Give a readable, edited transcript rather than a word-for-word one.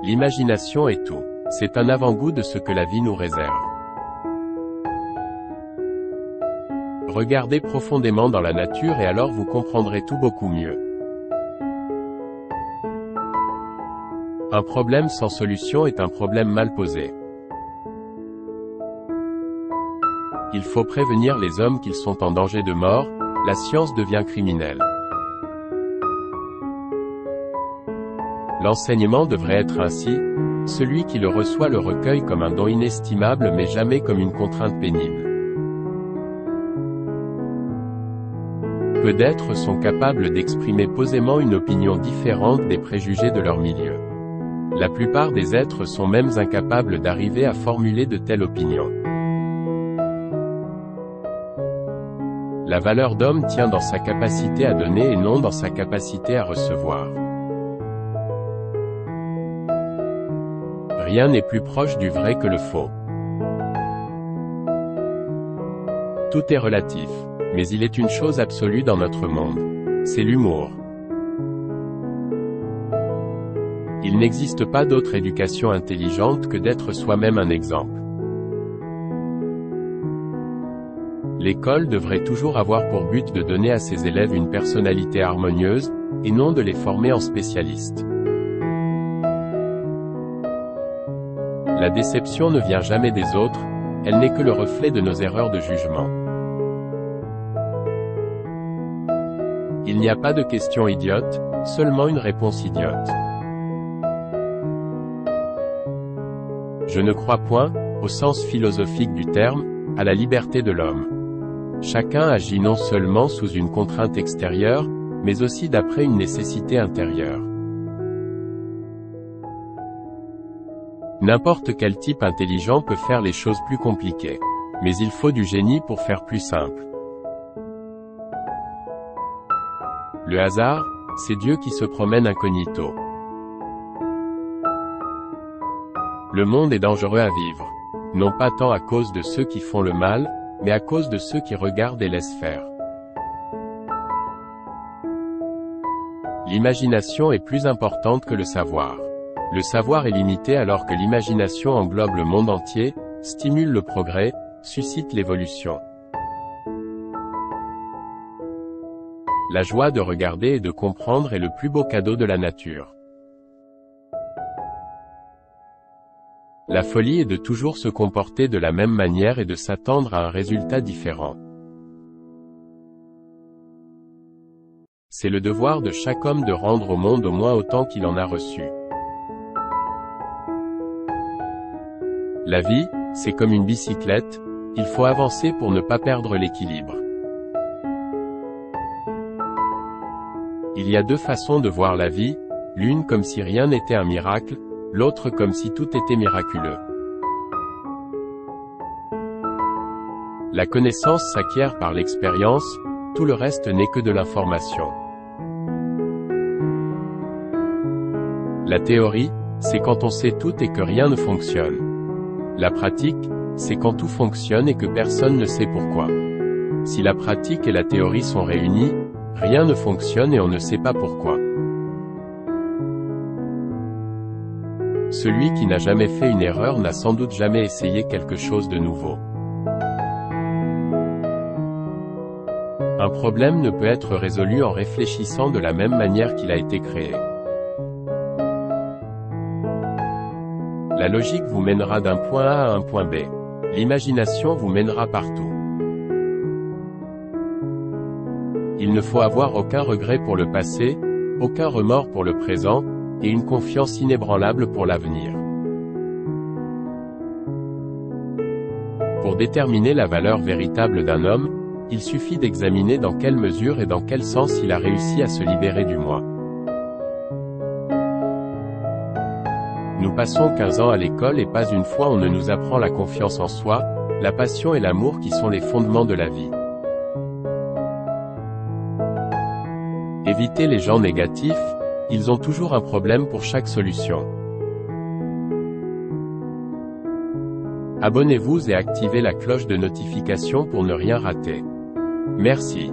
L'imagination est tout. C'est un avant-goût de ce que la vie nous réserve. Regardez profondément dans la nature et alors vous comprendrez tout beaucoup mieux. Un problème sans solution est un problème mal posé. Il faut prévenir les hommes qu'ils sont en danger de mort, la science devient criminelle. L'enseignement devrait être ainsi, celui qui le reçoit le recueille comme un don inestimable mais jamais comme une contrainte pénible. Peu d'êtres sont capables d'exprimer posément une opinion différente des préjugés de leur milieu. La plupart des êtres sont même incapables d'arriver à formuler de telles opinions. La valeur d'homme tient dans sa capacité à donner et non dans sa capacité à recevoir. Rien n'est plus proche du vrai que le faux. Tout est relatif, mais il est une chose absolue dans notre monde. C'est l'humour. Il n'existe pas d'autre éducation intelligente que d'être soi-même un exemple. L'école devrait toujours avoir pour but de donner à ses élèves une personnalité harmonieuse, et non de les former en spécialistes. La déception ne vient jamais des autres, elle n'est que le reflet de nos erreurs de jugement. Il n'y a pas de question idiote, seulement une réponse idiote. Je ne crois point, au sens philosophique du terme, à la liberté de l'homme. Chacun agit non seulement sous une contrainte extérieure, mais aussi d'après une nécessité intérieure. N'importe quel type intelligent peut faire les choses plus compliquées. Mais il faut du génie pour faire plus simple. Le hasard, c'est Dieu qui se promène incognito. Le monde est dangereux à vivre. Non pas tant à cause de ceux qui font le mal, mais à cause de ceux qui regardent et laissent faire. L'imagination est plus importante que le savoir. Le savoir est limité alors que l'imagination englobe le monde entier, stimule le progrès, suscite l'évolution. La joie de regarder et de comprendre est le plus beau cadeau de la nature. La folie est de toujours se comporter de la même manière et de s'attendre à un résultat différent. C'est le devoir de chaque homme de rendre au monde au moins autant qu'il en a reçu. La vie, c'est comme une bicyclette, il faut avancer pour ne pas perdre l'équilibre. Il y a deux façons de voir la vie, l'une comme si rien n'était un miracle, l'autre comme si tout était miraculeux. La connaissance s'acquiert par l'expérience, tout le reste n'est que de l'information. La théorie, c'est quand on sait tout et que rien ne fonctionne. La pratique, c'est quand tout fonctionne et que personne ne sait pourquoi. Si la pratique et la théorie sont réunies, rien ne fonctionne et on ne sait pas pourquoi. Celui qui n'a jamais fait une erreur n'a sans doute jamais essayé quelque chose de nouveau. Un problème ne peut être résolu en réfléchissant de la même manière qu'il a été créé. La logique vous mènera d'un point A à un point B. L'imagination vous mènera partout. Il ne faut avoir aucun regret pour le passé, aucun remords pour le présent, et une confiance inébranlable pour l'avenir. Pour déterminer la valeur véritable d'un homme, il suffit d'examiner dans quelle mesure et dans quel sens il a réussi à se libérer du moi. Nous passons 15 ans à l'école et pas une fois on ne nous apprend la confiance en soi, la passion et l'amour qui sont les fondements de la vie. Évitez les gens négatifs, ils ont toujours un problème pour chaque solution. Abonnez-vous et activez la cloche de notification pour ne rien rater. Merci.